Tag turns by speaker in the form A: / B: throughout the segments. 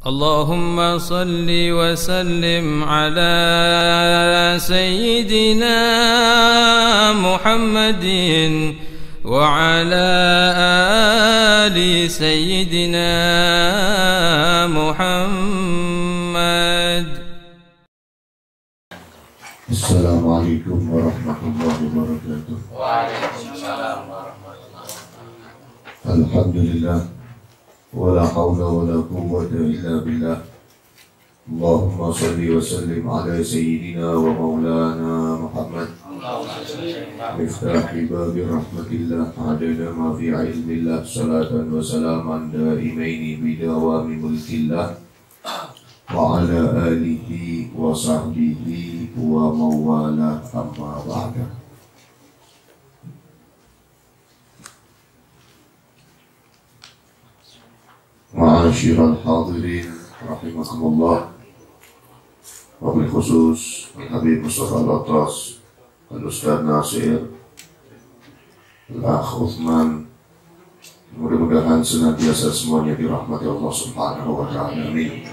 A: اللهم صل وسلم على سيدنا محمد وعلى آل سيدنا محمد.
B: السلام عليكم ورحمة الله وبركاته.
C: وعليكم السلام ورحمة الله وبركاته.
B: الحمد لله ولا حول ولا قوة إلا بالله. اللهم صل وسلم على سيدنا ومولانا محمد مفتاح باب رحمة الله عدد ما في علم الله صلاة وسلاما دائمين بدوام ملك الله وعلى آله وصحبه وموالاه أما بعد. Ma'asyiral hadirin rahimakumullah, wabil khusus Al-Habib Mustafa Al-Atras, Al-Ustaz Nasir, Al-Akh Uthman, mudah-mudahan senantiasa semuanya dirahmati Allah Subhanahu wa ta'ala. Amin.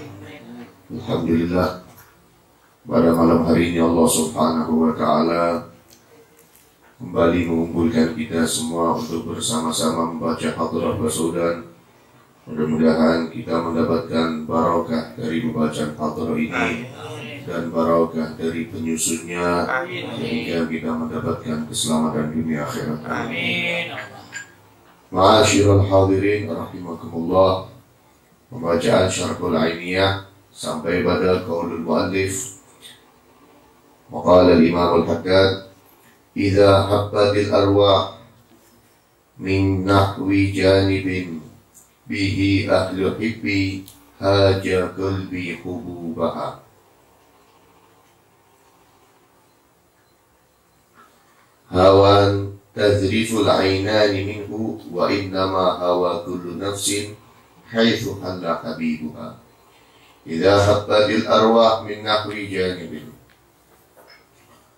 B: Alhamdulillah, pada malam hari ini Allah Subhanahu wa ta'ala kembali mengumpulkan kita semua untuk bersama-sama membaca Hadrat Basudan. Mudah-mudahan kita mendapatkan barakah dari pembacaan hadrat ini dan barakah dari penyusunnya, sehingga kita mendapatkan keselamatan dunia akhirat.
C: Amin.
B: Ma'asyiral hadirin rahimakumullah, pembacaan Syarhul Ainiyah sampai pada qaulul muallif. Maqala al-Imam al-Haddad, idza habbatil arwah min nahwi janibin bihi ahlu hibbi haja qalbi hububaha. Hawan tazriful aynani minhu wa innama hawa kullu nafsin haitsu halla habibuha. Idza habbatil arwah min nahwi janibin,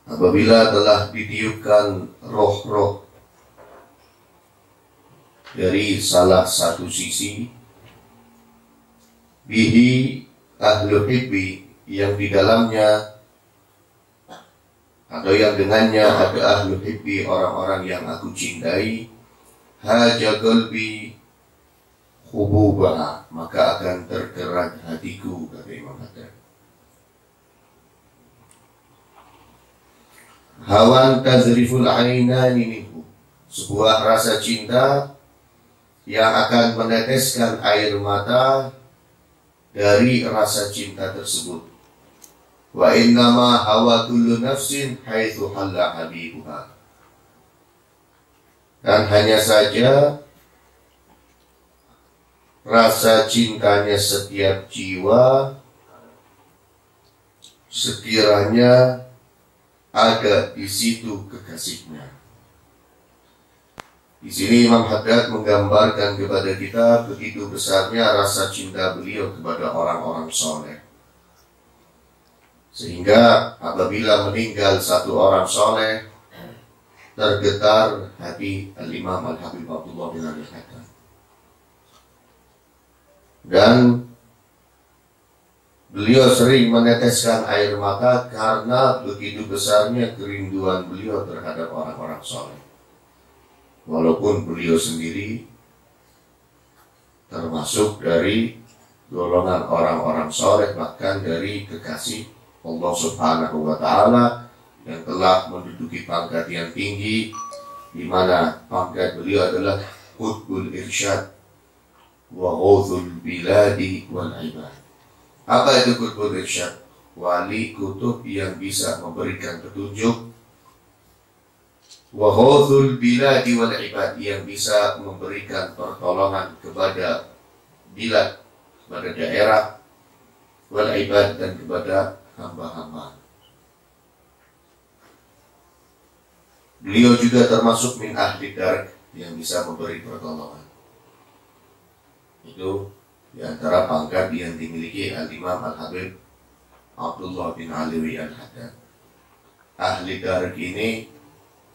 B: apabila telah ditiupkan roh-roh dari salah satu sisi, bihi ahlu hibbi, yang di dalamnya atau yang dengannya ada ahlu hibbi, orang-orang yang aku cintai, haja qalbi hububah, maka akan tergerak hatiku, kata Imam Haddad. Hawan tazriful aynani minhu, sebuah rasa cinta yang akan meneteskan air mata dari rasa cinta tersebut. Wa innama hawa kullu nafsin haitsu halla habibuha, dan hanya saja rasa cintanya setiap jiwa sekiranya ada di situ kekasihnya. Di sini Imam Haddad menggambarkan kepada kita begitu besarnya rasa cinta beliau kepada orang-orang soleh, sehingga apabila meninggal satu orang soleh, tergetar hati Al-Imam Al-Habib Abdullah bin Ali Haddad. Dan beliau sering meneteskan air mata karena begitu besarnya kerinduan beliau terhadap orang-orang soleh. Walaupun beliau sendiri termasuk dari golongan orang-orang soleh, bahkan dari kekasih Allah Subhanahu wa ta'ala yang telah menduduki pangkat yang tinggi, di mana pangkat beliau adalah Qutbul Irsyad wa Ghawthul Biladi wal Ibad. Apa itu Qutbul Irsyad? Wali kutub yang bisa memberikan petunjuk. Wa Ghawthul Biladi wal Ibad, yang bisa memberikan pertolongan kepada bilad, kepada daerah, wal Ibad, dan kepada hamba-hamba. Beliau juga termasuk min ahli dark, yang bisa memberi pertolongan. Itu di antara pangkat yang dimiliki Al-Imam Al-Habib Abdullah bin Alwi Al-Haddad. Ahli dark ini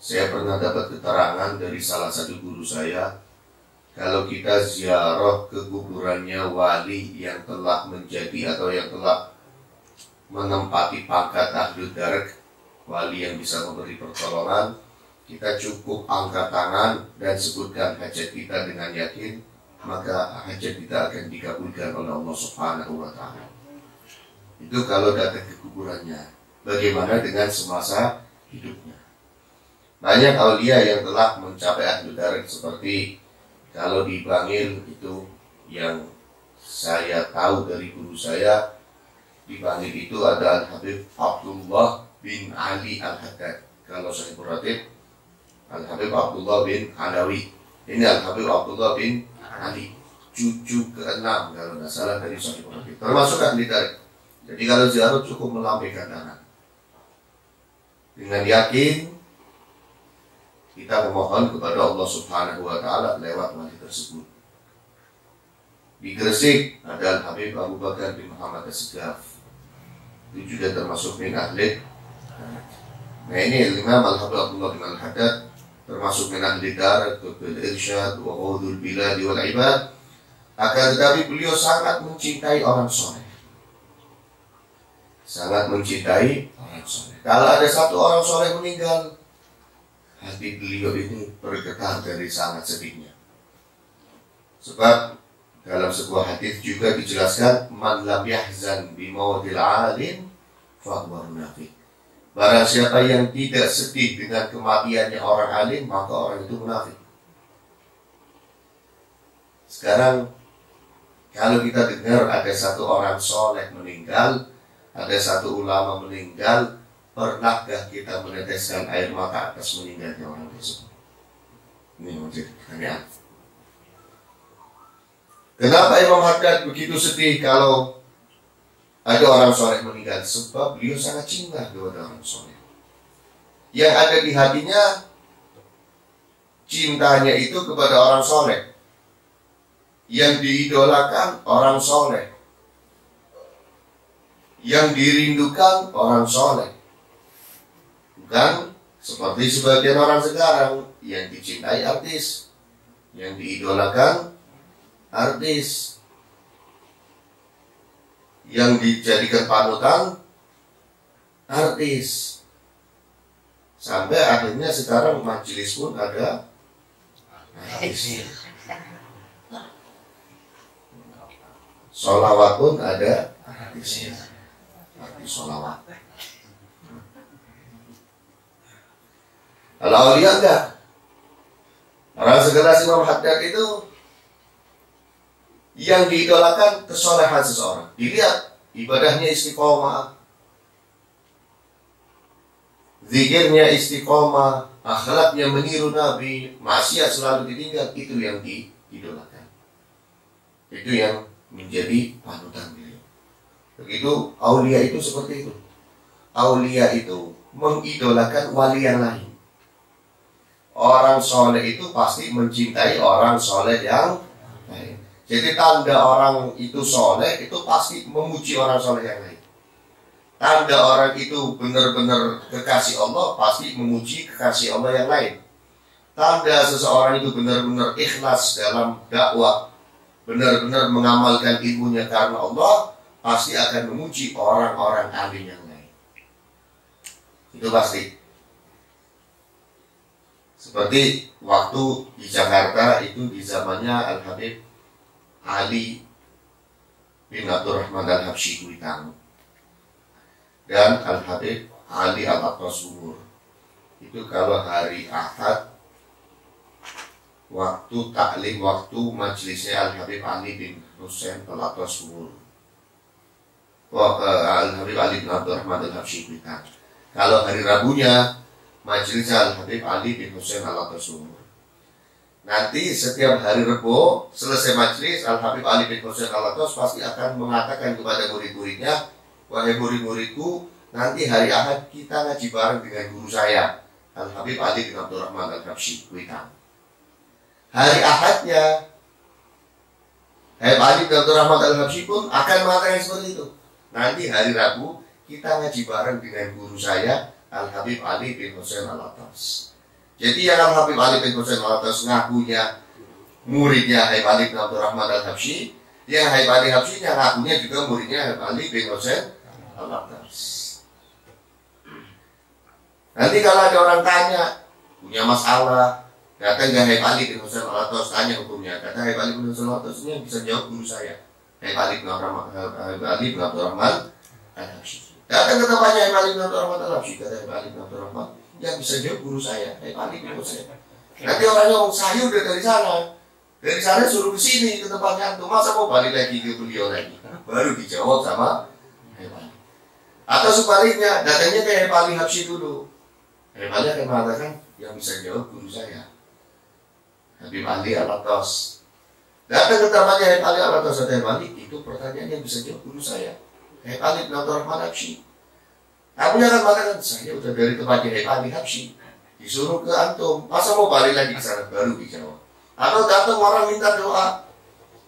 B: saya pernah dapat keterangan dari salah satu guru saya, kalau kita ziarah ke kuburannya wali yang telah menjadi atau yang telah menempati pangkat ahlud darek, wali yang bisa memberi pertolongan, kita cukup angkat tangan dan sebutkan hajat kita dengan yakin, maka hajat kita akan dikabulkan oleh Allah Subhanahu wa Ta'ala. Itu kalau datang ke kuburannya. Bagaimana dengan semasa hidupnya? Banyak aulia yang telah mencapai ahlul darek, seperti kalau di Bangil itu yang saya tahu dari guru saya, di Bangil itu ada Al-Habib Abdullah bin Ali Al-Haddad. Kalau saya berarti Al-Habib Abdullah bin Alawi. Ini Al-Habib Abdullah bin Ali, cucu ke-6 kalau tidak salah dari Sahih Bukhari, termasuk ahli darek. Jadi kalau ziarah cukup melambaikan tangan dengan yakin kita memohon kepada Allah Subhanahu wa Ta'ala lewat wali tersebut. Di Gresik ada Al-Habib Abu Bakar bin Muhammad As-Segaf, itu juga termasuk min ahli. Nah ini Imam Al-Habib Abdullah bin Al-Haddad termasuk min ahli darat, bil irsyad wa ghudul biladi wal ibad. Akan tetapi beliau sangat mencintai orang soleh, sangat mencintai orang soleh. Kalau ada satu orang soleh meninggal, hati beliau ini bergetar dari sangat sedihnya. Sebab dalam sebuah hadis juga dijelaskan, man lam yahzan bi mautil alim fa huwa munafiq. Barang siapa yang tidak sedih dengan kematiannya orang alim, maka orang itu munafik. Sekarang kalau kita dengar ada satu orang soleh meninggal, ada satu ulama meninggal, pernahkah kita meneteskan air mata atas meninggalnya orang tersebut? Ini menjadi pertanyaan. Kenapa Imam Haddad begitu sedih kalau ada orang soleh meninggal? Sebab beliau sangat cinta kepada orang soleh. Yang ada di hatinya, cintanya itu kepada orang soleh. Yang diidolakan orang soleh, yang dirindukan orang soleh. Bukan seperti sebagian orang sekarang yang dicintai artis, yang diidolakan artis, yang dijadikan panutan artis. Sampai akhirnya sekarang majelis pun ada artisnya. Sholawat pun ada artisnya, artis sholawat. Kalau aulia enggak. Orang sekelas Imam Haddad itu yang diidolakan kesolehan seseorang. Dilihat ibadahnya istiqomah, zikirnya istiqomah, akhlaknya meniru Nabi, maksiat selalu ditinggal, itu yang diidolakan. Itu yang menjadi panutan beliau. Begitu aulia itu seperti itu. Aulia itu mengidolakan wali yang lain. Orang soleh itu pasti mencintai orang soleh yang lain. Jadi tanda orang itu soleh itu pasti memuji orang soleh yang lain. Tanda orang itu benar-benar kekasih Allah pasti memuji kekasih Allah yang lain. Tanda seseorang itu benar-benar ikhlas dalam dakwah, benar-benar mengamalkan ilmunya karena Allah, pasti akan memuji orang-orang alim yang lain. Itu pasti. Seperti waktu di Jakarta itu di zamannya Al-Habib Ali bin Abdurrahman Al-Habsyi Kuitang dan Al-Habib Ali Al-Atras-Subur. Itu kalau hari Ahad, waktu taklim, waktu majelisnya Al-Habib Ali bin Husain Al-Atras-Subur, Al-Habib Ali bin Abdurrahman Al-Habsyi Kuitang. Kalau hari Rabunya majelisnya Al-Habib Ali bin Husain Al-Atras-Subur. Nanti setiap hari Rebo selesai majelis, Al-Habib Ali bin Husain Al-Atras pasti akan mengatakan kepada murid-muridnya, wahai murid-muridku, nanti hari Ahad kita ngaji bareng dengan guru saya, Al-Habib Ali bin Abdurrahman Al-Habsyi Kuitang. Hari Ahadnya Habib Ali bin Abdurrahman Al-Habsyi pun akan mengatakan seperti itu. Nanti hari Rabu kita ngaji bareng dengan guru saya, Al-Habib Ali bin Husain Al-Atras. Jadi yang Al-Habib Ali bin Husain Al-Atras ngakunya muridnya Habib Ali bin Abdurrahman Al-Habsyi, yang Habib Ali Habsyi yang ngakunya juga muridnya Habib Ali bin Husain Al-Attas. Nanti kalau ada orang tanya, punya masalah, datang ke Habib Ali bin Husain Al-Attas, tanya hukumnya. Kata Habib Ali bin Husain Al-Attas, ini yang bisa jawab guru saya, Habib Ali bin Abdurrahman Al-Habsyi. Datang ke tempatnya Habib Ali bin Abdurrahman Al-Habsyi, kata Habib Ali bin Abdurrahman, yang bisa jawab guru saya, Habib Ali bin Husain. Nanti orangnya ngomong, saya udah dari sana suruh ke sini ke tempatnya antum, masa mau balik lagi ke beliau lagi? Baru dijawab sama Habib Ali. Atau sebaliknya, datangnya ke Habib Ali Habsyi dulu. Habib Ali akan mengatakan, yang bisa jawab guru saya, Habib Ali Al-Attas. Datang ke tempatnya Habib Ali Al-Attas, Habib Ali, itu pertanyaan yang bisa jawab guru saya, Habib Ali bin Abdurrahman Habsyi. Aku akan mengatakan, saya udah dari tempatnya Habib Ali Habsyi, disuruh ke antum, masa mau balik lagi ke sana? Baru dijawab. Atau datang orang minta doa,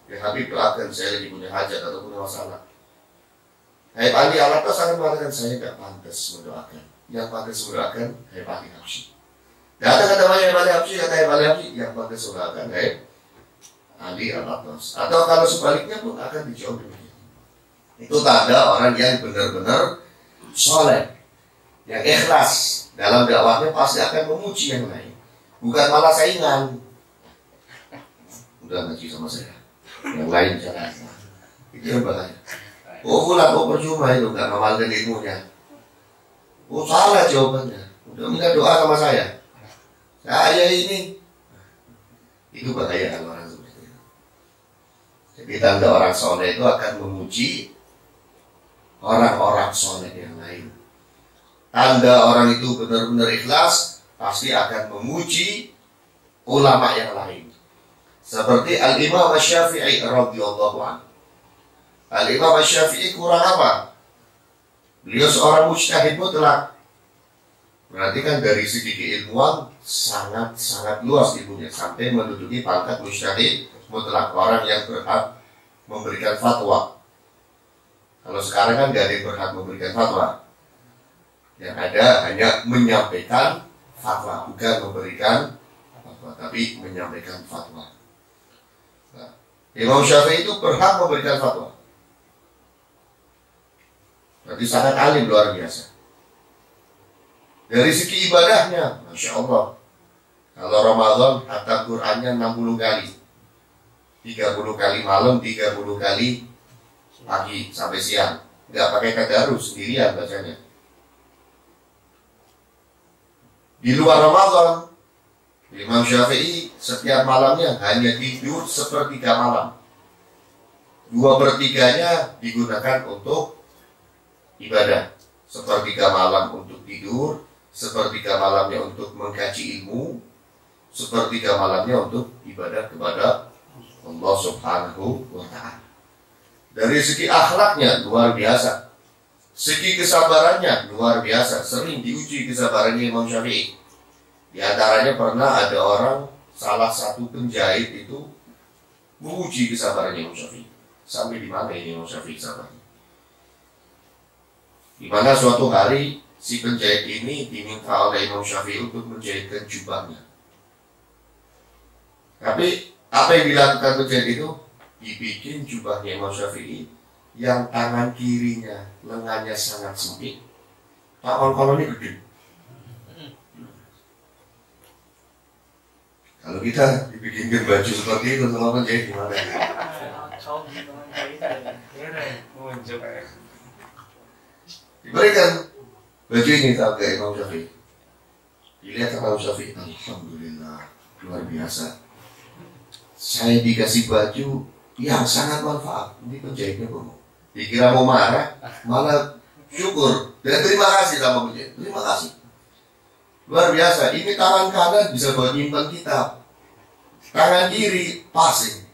B: ya Habib doakan, saya lagi punya hajat atau punya masalah. Habib Ali Al-Attas akan mengatakan, saya tidak pantas mendoakan. Yang pantas mendoakan Habib Ali Habsyi. Datang ke tempatnya Habib Ali Habsyi, kata Habib Ali Habsyi, yang pantas mendoakan Habib Ali Al-Attas. Atau kalau sebaliknya pun akan dijawab demikian. Itu tanda orang yang benar-benar soleh, yang ikhlas dalam dakwahnya, pasti akan memuji yang lain, bukan malah saingan. Udah ngaji sama saya, yang lain jangan. Itu yang bahaya. Oh fulan, oh percuma itu, nggak ngamalkan ilmunya. Oh salah jawabannya. Udah minta doa sama saya ini. Itu bahaya kalau orang seperti itu. Jadi tanda orang soleh itu akan memuji orang-orang soleh yang lain. Tanda orang itu benar-benar ikhlas, pasti akan memuji ulama yang lain. Seperti Al-Imam Asy-Syafi'i radhiyallahu anhu. Al-Imam Asy-Syafi'i kurang apa? Beliau seorang mujtahid mutlak. Berarti kan dari segi keilmuan sangat luas ilmunya, sampai menduduki pangkat mujtahid mutlak, orang yang berhak memberikan fatwa. Kalau sekarang kan gak ada yang berhak memberikan fatwa. Yang ada hanya menyampaikan fatwa, bukan memberikan fatwa, tapi menyampaikan fatwa. Nah, Imam Syafi'i itu berhak memberikan fatwa. Berarti sangat alim, luar biasa. Dari segi ibadahnya, Masya Allah, kalau Ramadan khatam Qur'annya 60 kali, 30 kali malam, 30 kali pagi sampai siang. Nggak pakai tadarus, sendirian bacanya. Di luar Ramadan, Imam Syafi'i setiap malamnya hanya tidur sepertiga malam. 2/3-nya digunakan untuk ibadah. Sepertiga malam untuk tidur, sepertiga malamnya untuk mengkaji ilmu, sepertiga malamnya untuk ibadah kepada Allah Subhanahu wa Ta'ala. Dari segi akhlaknya luar biasa, segi kesabarannya luar biasa. Sering diuji kesabarannya Imam Syafi'i. Di antaranya pernah ada orang, salah satu penjahit itu menguji kesabarannya Imam Syafi'i. Sampai di mana ini Imam Syafi'i sabarnya? Di mana suatu hari si penjahit ini diminta oleh Imam Syafi'i untuk menjahitkan jubahnya. Tapi apa yang dilakukan penjahit itu? Dibikin jubahnya Imam Syafi'i yang tangan kirinya lengannya sangat sempit, kolonnya gede. Kalau kita dibikinkan baju seperti itu sama penjahit gimana? Diberikan baju ini tahu ke Imam Syafi'i. Dilihat Imam Syafi'i, alhamdulillah, luar biasa. Saya dikasih baju yang sangat manfaat. Ini penjahitnya ngomong. Dikira mau marah, malah syukur dan terima kasih sama penjahit. Terima kasih. Luar biasa. Ini tangan kanan bisa buat nyimpan kitab, tangan kiri passing.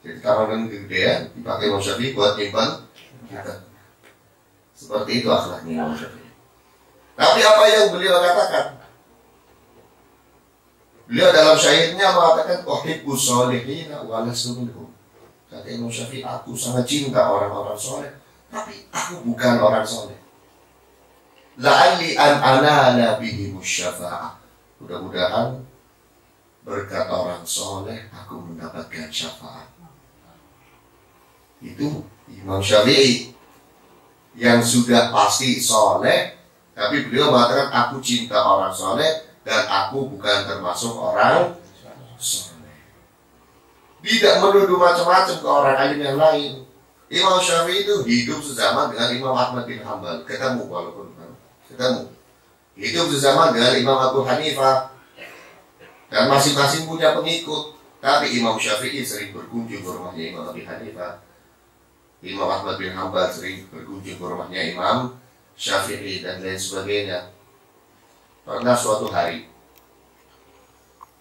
B: Jadi tangan kanan kegedean dipakai Imam Syafi'i buat nyimpan kitab. Seperti itu akhlaknya Imam Syafi'i. Tapi apa yang beliau katakan? Beliau dalam syairnya mengatakan, "Uhibbus sholihina wa lastu minhum." Kata Imam Syafi'i, aku sangat cinta orang-orang soleh, tapi aku bukan orang soleh. La'alli an anala bihimus syafa'ah. Mudah-mudahan berkat orang soleh aku mendapatkan syafaat. Itu Imam Syafi'i yang sudah pasti soleh, tapi beliau mengatakan aku cinta orang soleh dan aku bukan termasuk orang soleh. Tidak menuduh macam-macam ke orang alim yang lain. Imam Syafi'i itu hidup sezaman dengan Imam Ahmad bin Hanbal, ketemu walaupun ketemu. Hidup sezaman dengan Imam Abu Hanifah dan masing-masing punya pengikut. Tapi Imam Syafi'i sering berkunjung ke rumahnya Imam Abu Hanifah. Imam Ahmad bin Hanbal sering berkunjung ke rumahnya Imam Syafi'i dan lain sebagainya. Pernah suatu hari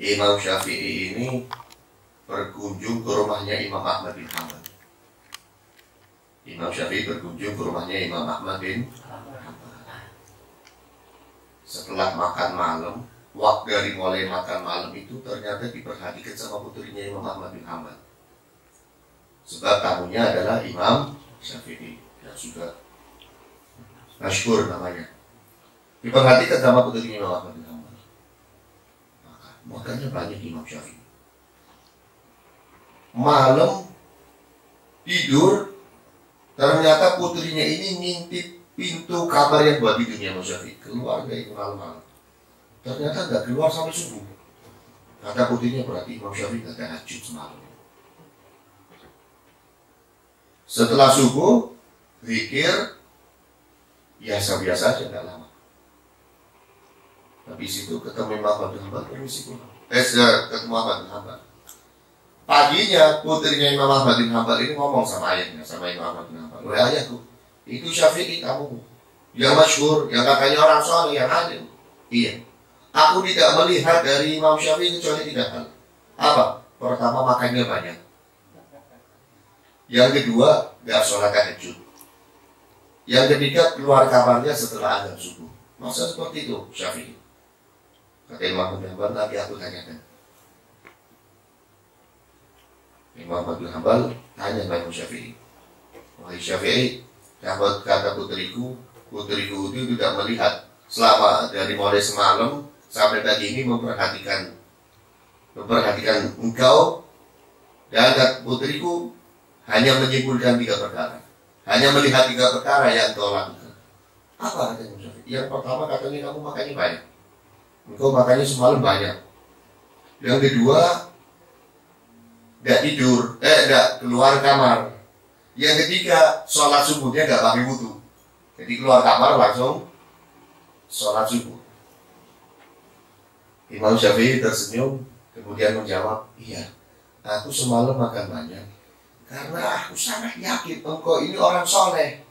B: Imam Syafi'i ini berkunjung ke rumahnya Imam Ahmad bin Hanbal. Imam Syafi'i berkunjung ke rumahnya Imam Ahmad bin Hanbal. Setelah makan malam, waktu dari mulai makan malam itu ternyata diperhatikan sama putrinya Imam Ahmad bin Hanbal. Sebab tamunya adalah Imam Syafi'i yang sudah masyhur namanya. Diperhatikan sama putrinya Imam Ahmad bin Hanbal. Makanya banyak Imam Syafi'i. Malam tidur, ternyata putrinya ini ngintip pintu kamar yang buat tidurnya Imam Syafi'i. Keluar gak itu malam-malam? Ternyata gak keluar sampai subuh. Kata putrinya, berarti Imam Syafi'i gak tahajud semalam. Setelah subuh, zikir biasa-biasa aja, gak lama. Habis itu ketemu Imam Ahmad bin Hanbal, permisi pulang. Ketemu Ahmad bin Hanbal. Paginya putrinya Imam Ahmad bin Hanbal ini ngomong sama ayahnya, sama Imam Ahmad bin Hanbal. Oleh ayahku, itu Syafi'i kamu yang masyhur, yang katanya orang soleh, yang alim. Iya. Aku tidak melihat dari Imam Syafi'i kecuali 3 hal. Apa? Pertama, makannya banyak. Yang kedua, gak sholat tahajud. Yang ketiga, keluar kamarnya setelah azan subuh. Masa seperti itu Syafi'i? Kata Imam Ahmad bin Hanbal, nanti aku tanyakan. Imam Ahmad bin Hanbal tanya Imam Syafi'i, wahai Syafi'i, kata putriku itu tidak melihat selama dari mulai semalam sampai tadi ini memperhatikan engkau, dan putriku hanya menyimpulkan 3 perkara, hanya melihat 3 perkara yang kau lakukan. Apa kata Imam Syafi'i? Yang pertama, katanya kamu makannya banyak, engkau makannya semalam banyak. Yang kedua, gak tidur, gak keluar kamar. Yang ketiga, sholat subuhnya gak pakai wudu. Jadi keluar kamar langsung sholat subuh. Imam Syafi'i tersenyum, kemudian menjawab, iya, aku semalam makan banyak karena aku sangat yakin engkau ini orang soleh.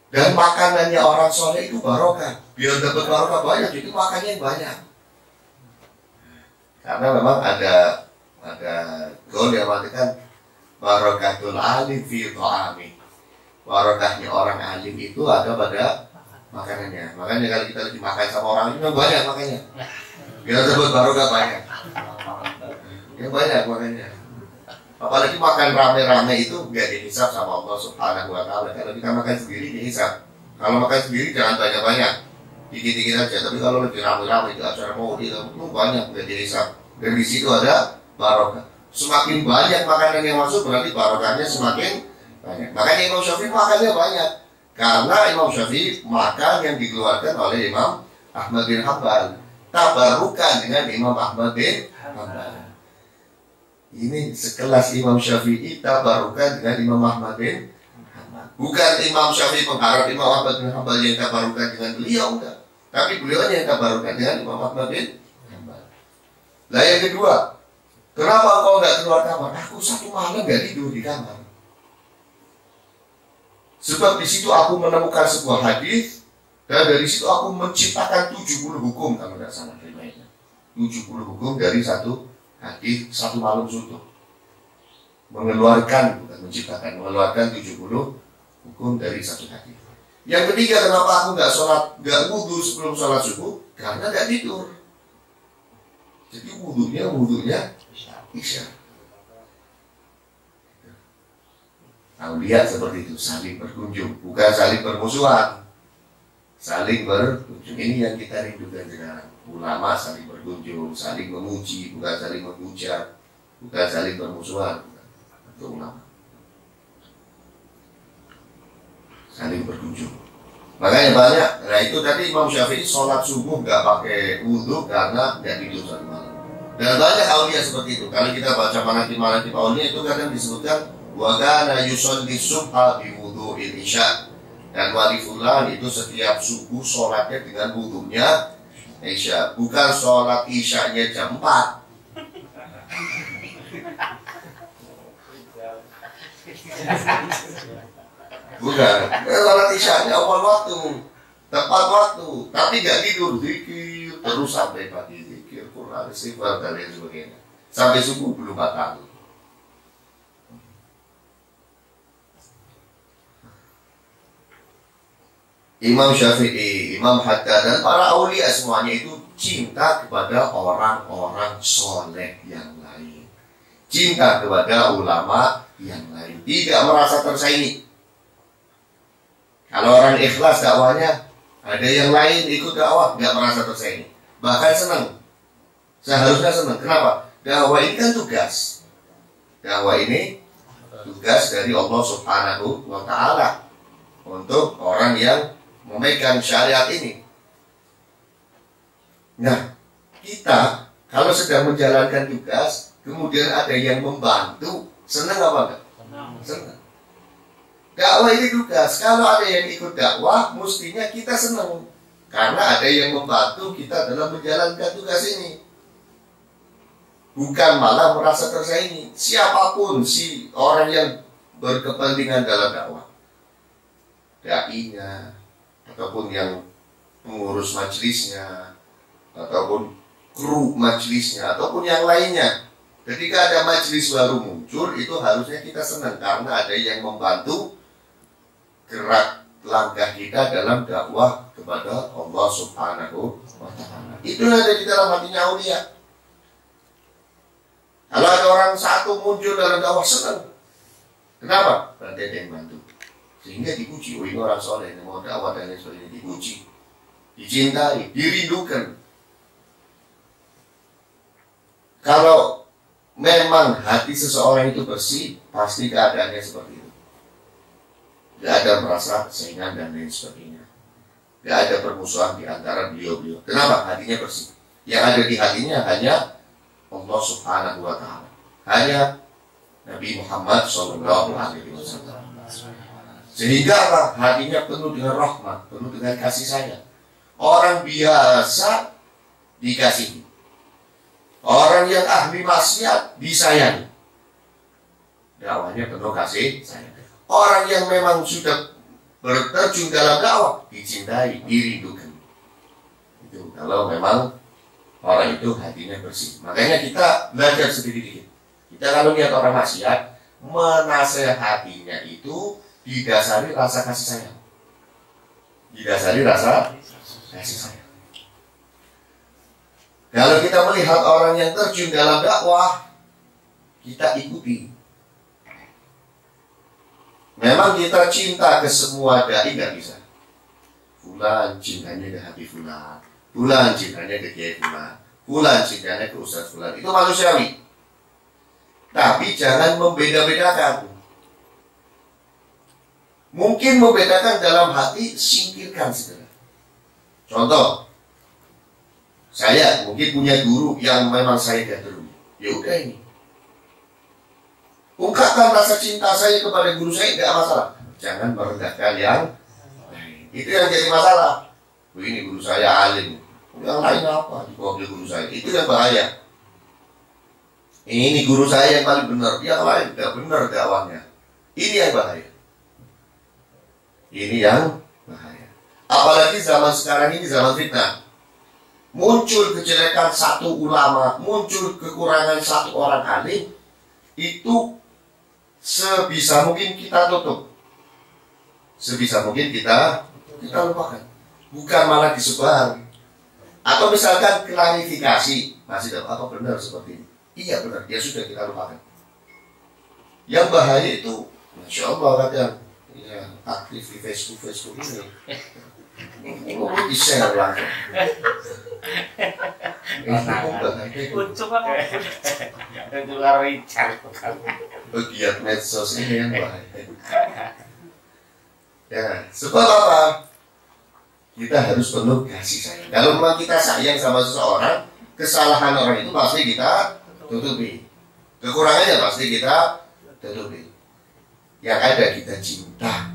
B: Dan makanannya orang soleh itu barokah. Biar dapat barokah banyak, jadi makannya yang banyak. Karena memang ada gaul yang mengatakan barokatul alim fi ta'ami. Barokahnya orang alim itu ada pada makanannya. Makanya kalau kita lagi makan sama orang alim, banyak makannya. Biar dapat barokah banyak. Yang banyak makannya. Apalagi makan rame-rame itu nggak dihisab sama Allah Subhanahu wa Ta'ala. Kalau kita makan sendiri dihisab. Kalau makan sendiri jangan banyak-banyak, dikit-dikit aja. Tapi kalau lebih rame-rame di acara maulid itu banyak nggak dihisab. Dan di situ ada barokah. Semakin banyak makanan yang masuk berarti barokahnya semakin banyak. Makanya Imam Syafi'i makannya banyak, karena Imam Syafi'i makan yang dikeluarkan oleh Imam Ahmad bin Hanbal. Tabarukan dengan Imam Ahmad bin Hanbal. Ini sekelas Imam Syafi'i tabarukan dengan Imam Ahmad bin Hanbal. Bukan Imam Syafi'i pengharap Imam Ahmad bin Hanbal yang tabarukan dengan beliau, enggak. Tapi beliau yang tabarukan dengan Imam Ahmad bin Hanbal. Nah yang kedua, kenapa kau nggak keluar kamar? Aku 1 malam nggak tidur di kamar. Sebab di situ aku menemukan sebuah hadis, dan dari situ aku menciptakan 70 hukum, kalau tidak salah riwayatnya. 70 hukum dari satu hadis, 1 malam suntuk. Mengeluarkan, bukan menciptakan, mengeluarkan 70 hukum dari satu hadis. Yang ketiga, kenapa aku nggak wudu sebelum sholat subuh? Karena nggak tidur. Jadi wudunya Isya. Nah, lihat seperti itu, saling berkunjung, bukan saling bermusuhan. saling berkunjung. Ini yang kita rindukan sekarang. Ulama saling berkunjung, saling memuji, bukan saling menghujat, bukan saling bermusuhan. Itu ulama saling berkunjung. Makanya banyak. Nah itu tadi Imam Syafi'i sholat subuh nggak pakai wudhu karena nggak tidur satu malam. Dan banyak aulia seperti itu. Kalau kita baca manaqib aulia itu kadang disebutkan wa kana yusolli subha bi wudhu'il isya. Dan wali fulan itu setiap subuh sholatnya dengan wudhunya isya, bukan sholat isyanya jam 4. Bukan, sholat isyanya awal waktu, tepat waktu, tapi gak tidur, zikir terus sampai pagi, zikir Quran, istighfar dan lain sebagainya, sampai subuh belum batal. Imam Syafi'i, Imam Haddad dan para aulia semuanya itu cinta kepada orang-orang soleh yang lain, cinta kepada ulama yang lain, tidak merasa tersaingi. Kalau orang ikhlas dakwahnya, ada yang lain ikut dakwah, nggak merasa tersaingi, bahkan senang. Seharusnya senang. Kenapa? Dakwah ini kan tugas. Dakwah ini tugas dari Allah Subhanahu wa Ta'ala untuk orang yang memegang syariat ini. Nah, kita kalau sedang menjalankan tugas, kemudian ada yang membantu, senang apa enggak? Senang. Dakwah ini tugas. Kalau ada yang ikut dakwah, mestinya kita senang, karena ada yang membantu kita dalam menjalankan tugas ini. Bukan malah merasa tersaingi. Siapapun si orang yang berkepentingan dalam dakwah, dai-nya, ataupun yang pengurus majelisnya, ataupun kru majelisnya, ataupun yang lainnya, ketika ada majelis baru muncul, itu harusnya kita senang karena ada yang membantu gerak langkah kita dalam dakwah kepada Allah Subhanahu wa Ta'ala. Itu ada di dalam hatinya aulia. Kalau ada orang satu muncul dalam dakwah, senang. Kenapa? Berarti ada yang bantu, sehingga dipuji. Oh, ini orang soleh, ini mau dakwah dan lain sebagainya, dipuji, dicintai, dirindukan. Kalau memang hati seseorang itu bersih, pasti keadaannya seperti itu. Gak ada merasa saingan dan lain sebagainya. Gak ada permusuhan di antara beliau-beliau. Kenapa? Hatinya bersih. Yang ada di hatinya hanya Allah Subhanahu wa Ta'ala, hanya Nabi Muhammad Sallallahu Alaihi Wasallam. Sehingga hatinya penuh dengan rahmat, penuh dengan kasih sayang. Orang biasa dikasihi, orang yang ahli maksiat disayangi. Dakwahnya penuh kasih sayang. Orang yang memang sudah berterjun dalam dakwah dicintai, dirindukan. Itu kalau memang orang itu hatinya bersih. Makanya kita belajar sedikit-sedikit. Kita kalau lihat orang maksiat, menasehatinya itu didasari rasa kasih sayang. Didasari rasa kasih sayang. Kalau kita melihat orang yang terjun dalam dakwah, kita ikuti. Memang kita cinta ke semua dai nggak bisa. Fulan cintanya ke Habib Fulan, Fulan cintanya ke Kiai Fulan, Fulan cintanya ke Ustaz Fulan. Itu manusiawi. Tapi jangan membeda-bedakan. Mungkin membedakan dalam hati, singkirkan segera. Contoh, saya mungkin punya guru yang memang saya gandrungi. Ya udah ini, ungkapkan rasa cinta saya kepada guru saya, tidak masalah. Jangan merendahkan yang lain. Itu yang jadi masalah. Oh, ini guru saya alim, yang lain apa di bawah guru saya? Itu yang bahaya. Ini guru saya yang paling benar, yang lain tidak benar dakwahnya. Ini yang bahaya. Ini yang bahaya. Apalagi zaman sekarang ini zaman fitnah. Muncul kejelekan satu ulama, muncul kekurangan satu orang alim, itu sebisa mungkin kita tutup, sebisa mungkin kita lupakan, bukan malah disebar. Atau misalkan klarifikasi, masih dapat apa benar seperti ini? Iya benar, ya sudah kita lupakan. Yang bahaya itu, Masya Allah kadang ya, aktif di Facebook ini, Ini share lah.
C: Ucuk kan? Itu karo ical.
B: Pegiat medsos ini yang bahaya. Ya, sebab apa? Kita harus penuh kasih sayang. Kalau memang kita sayang sama seseorang, kesalahan orang itu pasti kita tutupi. Kekurangannya pasti kita tutupi. Yang ada kita cinta,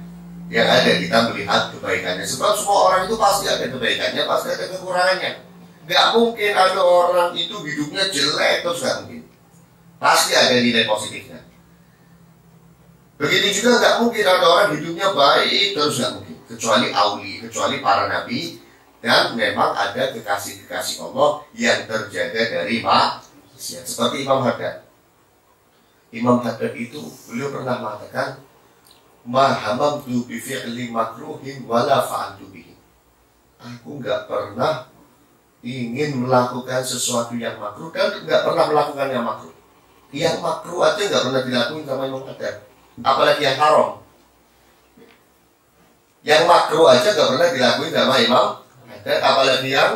B: yang ada kita melihat kebaikannya. Sebab semua orang itu pasti ada kebaikannya, pasti ada kekurangannya. Gak mungkin ada orang itu hidupnya jelek terus, gak mungkin. Pasti ada nilai positifnya. Begitu juga gak mungkin ada orang hidupnya baik terus, gak mungkin. Kecuali auli, kecuali para nabi, dan memang ada kekasih-kekasih Allah yang terjaga dari maksiat. Seperti Imam Haddad. Imam Haddad itu beliau pernah mengatakan, ma hamamtu bi fi'li makruhin wala fa'altu bihi. Aku nggak pernah ingin melakukan sesuatu yang makruh dan nggak pernah melakukan yang makruh. Yang makruh aja nggak pernah dilakukan sama Imam Haddad, apalagi yang haram. Yang makruh aja nggak pernah dilakukan sama Imam Haddad, apalagi yang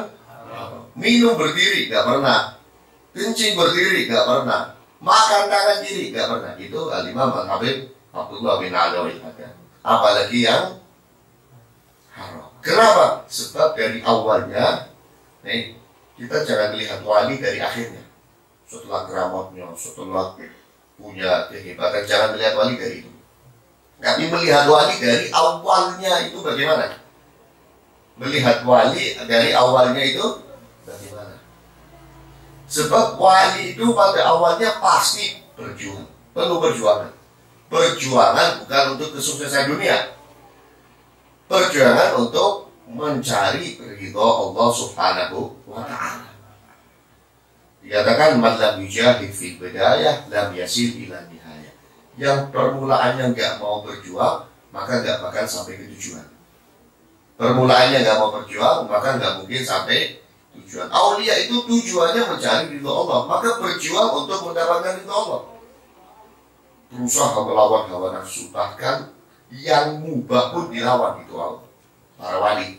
B: minum berdiri nggak pernah, kencing berdiri nggak pernah, makan tangan kiri nggak pernah. Itu Al-Imam Al-Habib Abdullah bin Alwi ada. Apalagi yang haram. Kenapa? Sebab dari awalnya, nih, kita jangan lihat wali dari akhirnya. Setelah keramatnya, setelah punya kehebatan, jangan melihat wali dari itu. Tapi melihat wali dari awalnya itu bagaimana? Melihat wali dari awalnya itu bagaimana? Sebab wali itu pada awalnya pasti berjuang, penuh perjuangan. Perjuangan bukan untuk kesuksesan dunia, perjuangan untuk mencari ridho Allah Subhanahu wa Ta'ala. Dikatakan man lam yujahid fil bidayah lam yasil ila nihayah. Yang permulaannya nggak mau berjuang, maka nggak bakal sampai ke tujuan. Permulaannya nggak mau berjuang, maka nggak mungkin sampai tujuan. Aulia itu tujuannya mencari ridho Allah, maka berjuang untuk mendapatkan ridho Allah. Berusaha melawan hawa nafsu, bahkan yang mubah pun dilawan itu para wali.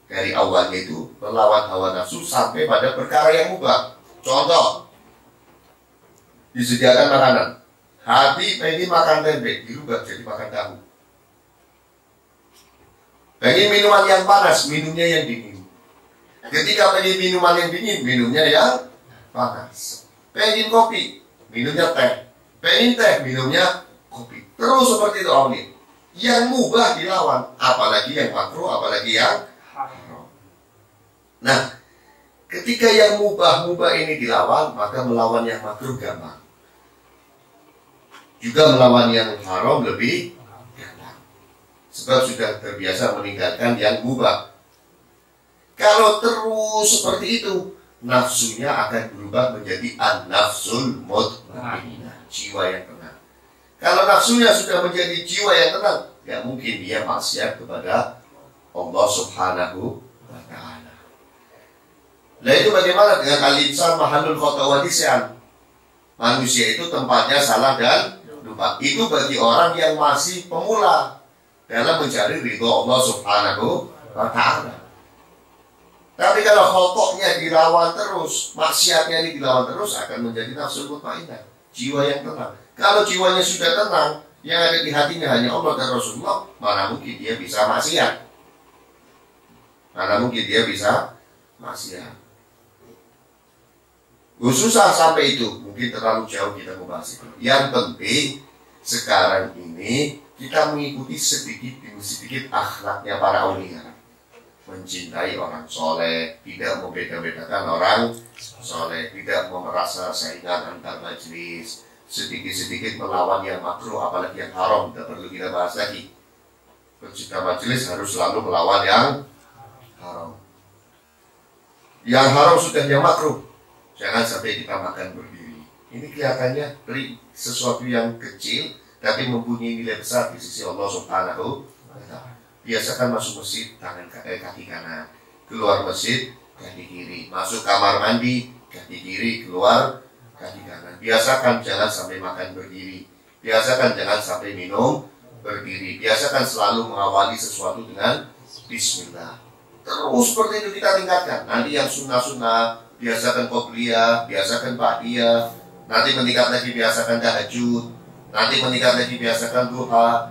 B: Dari awalnya itu melawan hawa nafsu sampai pada perkara yang mubah. Contoh, disediakan makanan, hati pengen makan tempe, dirubah jadi makan tahu. Pengen minuman yang panas, minumnya yang dingin. Ketika pengen minuman yang dingin, minumnya yang panas. Pengen kopi, minumnya teh. Pengen teh, minumnya kopi. Terus seperti itu awalnya. Yang mubah dilawan, apalagi yang makruh, apalagi yang haram. Nah, ketika yang mubah-mubah ini dilawan, maka melawan yang makruh gampang. Juga melawan yang haram lebih gampang. Sebab sudah terbiasa meninggalkan yang mubah. Kalau terus seperti itu, nafsunya akan berubah menjadi an-nafsul mutmainnah, jiwa yang tenang. Kalau nafsunya sudah menjadi jiwa yang tenang, ya mungkin dia maksiat kepada Allah Subhanahu wa Ta'ala. Nah itu bagaimana dengan al-insan mahallul khata wa nisyan? Manusia itu tempatnya salah dan lupa. Itu bagi orang yang masih pemula dalam mencari ridho Allah Subhanahu wa Ta'ala. Tapi kalau khotoknya dilawan terus, maksiatnya ini dilawan terus, akan menjadi nafsul mutmainnah, jiwa yang tenang. Kalau jiwanya sudah tenang, yang ada di hatinya hanya Allah dan Rasulullah, mana mungkin dia bisa maksiat? Mana mungkin dia bisa maksiat? Susah sampai itu, mungkin terlalu jauh kita membahas itu. Yang penting sekarang ini kita mengikuti sedikit demi sedikit akhlaknya para aulia. Mencintai orang soleh, tidak membeda-bedakan orang soleh, tidak merasa saingan antar majelis, sedikit-sedikit melawan yang makruh, apalagi yang haram, tidak perlu kita bahas lagi. Pecinta majelis harus selalu melawan yang haram. Yang haram sudah yang makruh, jangan sampai kita makan berdiri. Ini kelihatannya sesuatu yang kecil, tapi mempunyai nilai besar di sisi Allah Subhanahu wa Ta'ala. Biasakan masuk masjid kaki kanan, keluar masjid kaki kiri, masuk kamar mandi kaki kiri, keluar kaki kanan. Biasakan jangan sampai makan berdiri, biasakan jangan sampai minum berdiri, biasakan selalu mengawali sesuatu dengan bismillah. Terus seperti itu kita tingkatkan. Nanti yang sunnah-sunnah, biasakan qobliyah, biasakan ba'diyah. Nanti meningkat lagi biasakan tahajud. Nanti meningkat lagi biasakan duha.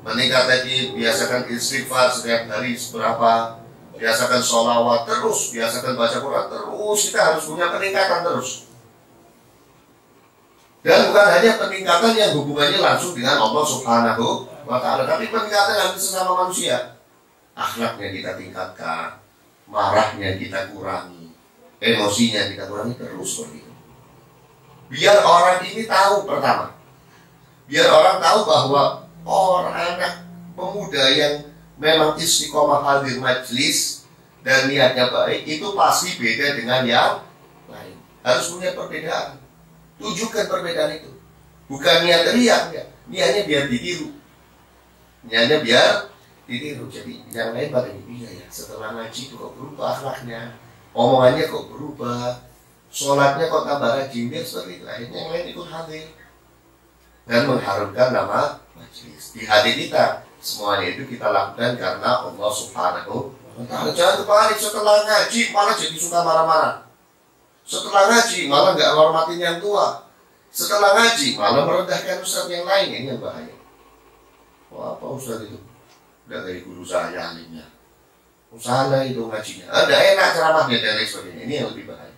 B: Meningkat lagi biasakan istighfar setiap hari seberapa. Biasakan sholawat terus, biasakan baca Quran terus. Kita harus punya peningkatan terus. Dan bukan hanya peningkatan yang hubungannya langsung dengan Allah Subhanahu wa Ta'ala, tapi peningkatan yang sesama manusia. Akhlaknya kita tingkatkan, marahnya kita kurangi, emosinya kita kurangi terus seperti itu. Biar orang ini tahu pertama, biar orang tahu bahwa orang anak pemuda yang memang istiqomah hadir majlis dan niatnya baik itu pasti beda dengan yang lain. Harus punya perbedaan. Tunjukkan perbedaan itu. Bukan niat riak, ya. Niatnya biar ditiru. Niatnya biar ditiru. Jadi yang lain pada iya ya. Setelah ngaji kok berubah akhlaknya, omongannya kok berubah, sholatnya kok tambah rajin, biar seperti itu. Akhirnya yang lain ikut hadir dan mengharumkan nama majlis. Di hati kita semuanya itu kita lakukan karena Allah Subhanahu wa Ta'ala. Jangan kebalik setelah ngaji malah jadi suka marah-marah. Setelah ngaji malah nggak hormatin yang tua. Setelah ngaji malah merendahkan ustaz yang lain. Ini yang bahaya. Wah, apa ustaz itu? Udah dari guru saya alimnya. Usaha itu ngajinya. Ada enak ceramahnya dan lain sebagainya. Ini yang lebih bahaya.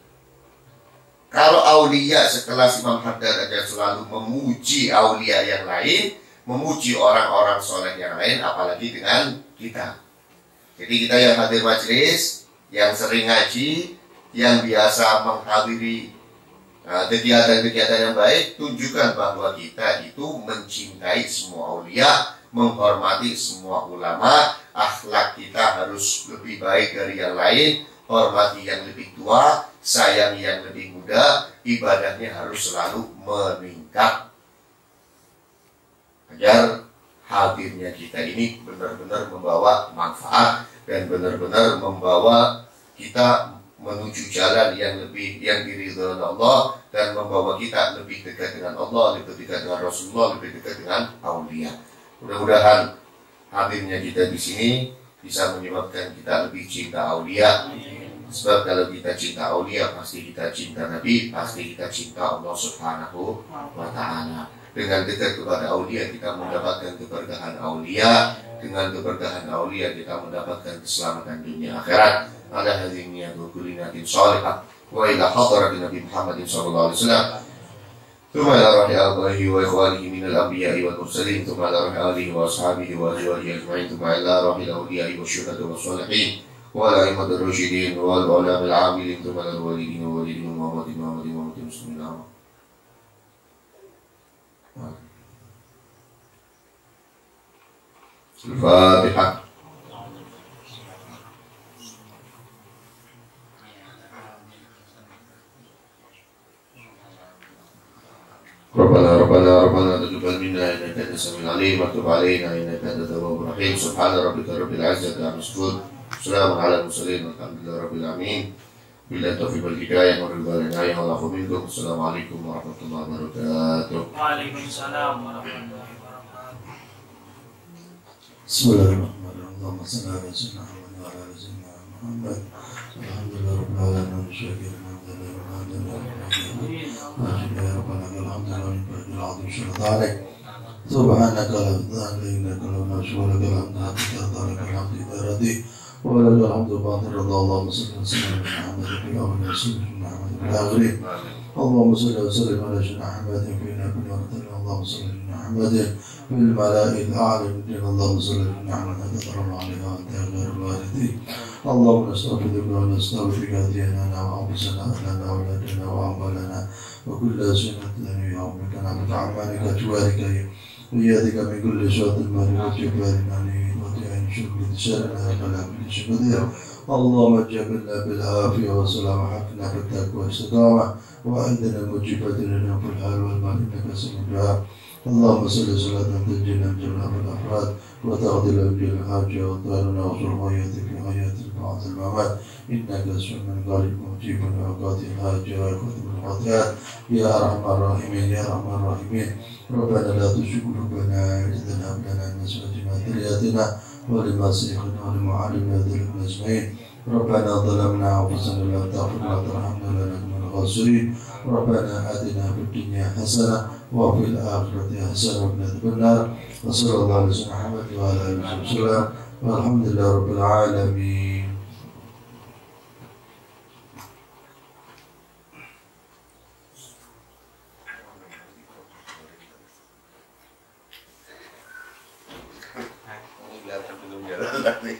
B: Kalau aulia sekelas Imam Haddad aja selalu memuji aulia yang lain, memuji orang-orang soleh yang lain, apalagi dengan kita. Jadi kita yang hadir majelis, yang sering ngaji, yang biasa menghadiri kegiatan-kegiatan yang baik, tunjukkan bahwa kita itu mencintai semua aulia, menghormati semua ulama, akhlak kita harus lebih baik dari yang lain, hormati yang lebih tua, sayang yang lebih muda, ibadahnya harus selalu meningkat. Agar hadirnya kita ini benar-benar membawa manfaat dan benar-benar membawa kita menuju jalan yang diridhoi Allah dan membawa kita lebih dekat dengan Allah, lebih dekat dengan Rasulullah, lebih dekat dengan aulia. Mudah-mudahan hadirnya kita di sini bisa menyebabkan kita lebih cinta aulia. Sebab kalau kita cinta aulia, pasti kita cinta Nabi, pasti kita cinta Allah Subhanahu wa Ta'ala. Dengan dekat kepada aulia kita mendapatkan keberkahan aulia, dengan keberkahan aulia kita mendapatkan keselamatan dunia akhirat. Ala hadhihi niyyatu kulli niyatin shalihah wa ila hadrat Nabi Muhammad sallallahu alaihi wasallam. Thumma ila ruhi abahi wa ikhwanihi min al-anbiya'i wal mursalin, thumma ila ruhi alihi wa ashabihi wa azwajihi ajma'in, thumma ila ruhi al-awliya'i wa syuhada'i wa shalihin wa ala imamil rasyidin wal ulama'il 'amilin, thumma ila al-walidin wa walidin Muhammadin muslimin. Al-Fatihah. ربنا تقبل منا انك انت السميع العليم وتب علينا انك انت التواب الرحيم. سبحان ربك رب العزه عما يصفون، سلام على المرسلين والحمد لله رب العالمين. بالله التوفيق والهدايه والرضا والعنايه والعفو منكم. السلام عليكم ورحمه الله وبركاته.
C: وعليكم السلام ورحمه الله وبركاته.
D: بسم الله الرحمن الرحيم. اللهم صل على سيدنا محمد وعلى ال سيدنا محمد. الحمد لله رب العالمين الشاكر الحمد لله رب العالمين يا ربنا الحمد لله العظيم شرط عليك سبحانك لا اله الا انك لو نشكر لك الحمد حتى ترضى لك الحمد اذا رضيت ولك الحمد بعد الرضا. اللهم صل وسلم على محمد في الاول وسلم على محمد في الاخرين. اللهم صل وسلم على سيدنا محمد في نبي ورسول. اللهم صل على محمد في الملائكه الاعلى. اللهم صل على محمد تكرم عليها وانت غير الوارثين. اللهم نستغفرك ونستغفرك ديننا وانفسنا اهلنا واولادنا واعمالنا وكل سنه يومك نعبد اعمالك جوارك وياتك من كل شر المال والجبار العنيد وتعين شكر شرنا فلا كل شيء قدير. اللهم اجعلنا بالعافيه والسلام حقنا بالتقوى والاستقامه وعندنا المجيبات لنا في الحال والمال انك سميع الدعاء. اللهم صل صلاة تنجينا من جميع الافراد وتقضي لنا جميع الحاجة وتعالنا وصل غايتك في غايتك بعد الممات انك سميع قريب مجيب لاوقات الحاجة ويخذ الخطيئات. يا ارحم الراحمين يا ارحم الراحمين. ربنا لا تزغ قلوبنا بعد إذ هب لنا من أزواجنا وذرياتنا ولمشايخنا ولمعلمنا ذريتنا أجمعين. ربنا ظلمنا أنفسنا لا تغفر لنا وترحمنا لنكن من الخاسرين. ربنا آتنا في الدنيا حسنة وفي الآخرة حسنة وقنا عذاب النار. وصلى الله على سيدنا محمد وعلى آله وسلم والحمد لله رب العالمين.
B: Kelihatan belum jalan nih.